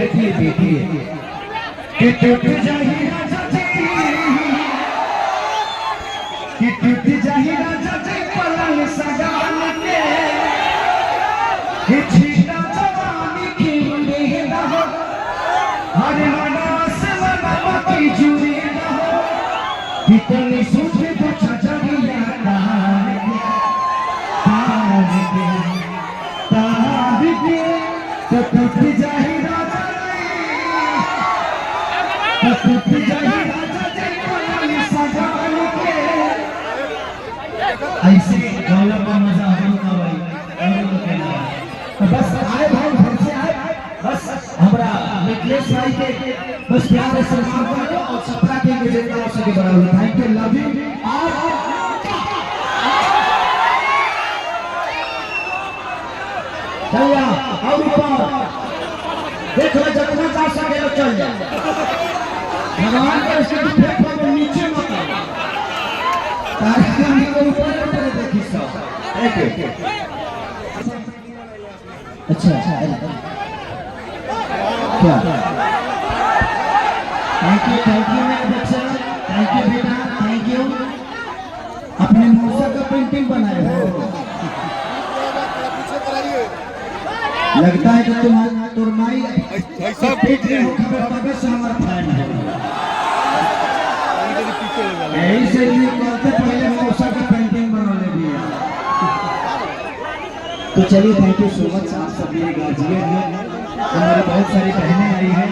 बैठिए बैठिए कि टूट जाही राजा जी, कि टूट जाही राजा जी पलंग सजान के, कि छीटा जवानी की उड़ेगा हो, हरे मनास मनावा की जुड़ेगा हो, कितनी सूझे तो छजरिया तो टूट जाही राजा जी, तो टूट जाही राजा जी पलंग सजान के। ऐसे गाना का मजा होगा भाई, तो बस आए भाई घर से आए, बस हमरा मिथिलेश भाई के बस प्यार से सम्मान करो और सपना के जितना हो सके बड़ा हुआ। Thank you, love you. चलिए और ऊपर देख लो, जितना जा सके तो चल जाए। भगवान के उसके फेंक को नीचे मत आओ, ताकि को ऊपर ऊपर देखी सब। अच्छा क्या थैंक यू मेरे बच्चा, थैंक यू बेटा, थैंक यू। अपने मौसा का पेंटिंग बनाए हो, लगता है कि तुम माई सब पीट रहे हो, खबर से हमारा फैन है। यही से लिए कहते पहले मौसा का पेंटिंग बना ले दिया। तो चलिए थैंक यू सो मच, आप सब ये गाजिए हैं। हमारी बहुत सारी बहनें आई हैं,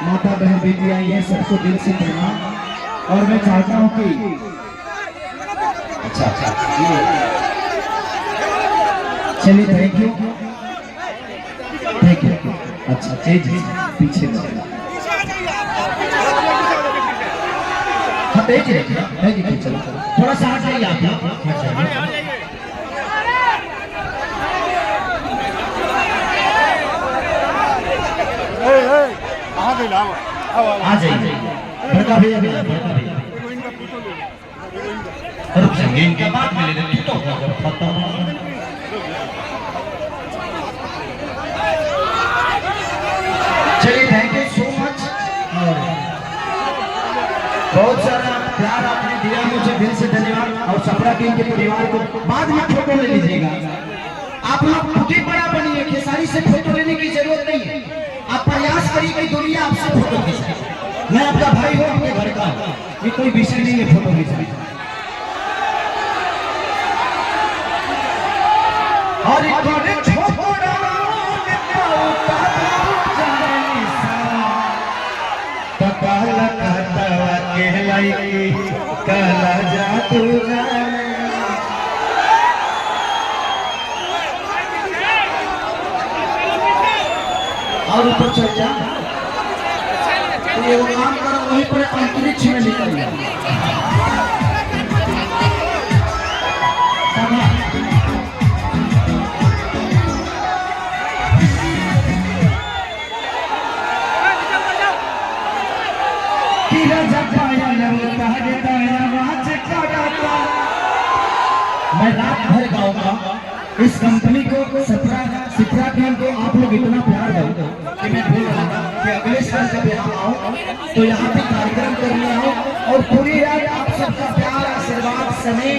माता बहन बेटी आई है, सबको दिल से प्रणाम। और मैं चाहता हूँ कि अच्छा चलिए थैंक यू, थैंक यू। अच्छा तेज पीछे हाँ तेज रखिए, चलो थोड़ा सा हट जाइए आप, आ जाइए बड़का भैया, रुक जाइए, इनके बाद में ले लेते तो चलिए थैंक यू सो मच। बहुत सारा प्यार आपने दिया मुझे, दिल से धन्यवाद। और सपरा किंग के परिवार को बाद में फोटो ले लीजिएगा, आप लोग खुद ही बड़ा बनिए, खेसारी से फोटो लेने की जरूरत नहीं है। आप प्रयास करिए कि दुनिया आपसे फोटो खींचे। मैं आपका भाई हूँ, आपके घर का, ये कोई विषय नहीं है फोटो खींचने। और काला जादू और ऊपर चल जा, तो ये वो काम करो, वहीं पर अंतरिक्ष में निकल गया। मैं रात भर गाऊंगा इस कंपनी को, सिप्रा टीम को आप लोग इतना प्यार दो कि मैं भूल रहा कि अगले साल जब यहाँ आऊँ तो यहाँ पे कार्यक्रम करने आओ। और पूरी रात आप सबका प्यार, आशीर्वाद, स्नेह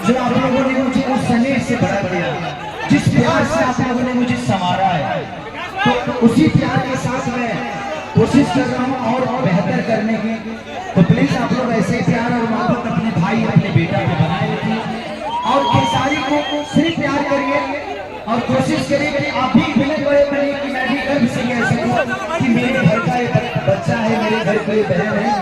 जो आप लोगों ने मुझे उस स्नेह से भरा दिया, जिस प्यार से आप लोगों ने मुझे संवारा है, तो उसी प्यार के साथ मैं कोशिश कर रहा हूँ और बेहतर करने की। तो प्लीज आप लोग ऐसे प्यार और मोहब्बत अपने भाई, अपने बेटा को बनाए रखिए और खेसारी को सिर्फ प्यार करिए और कोशिश करिए कि आप भी बिल्कुल बड़े बनिए कि मैं भी गर्व से ऐसे कि मेरे घर का एक बच्चा है, मेरे घर की बहन है।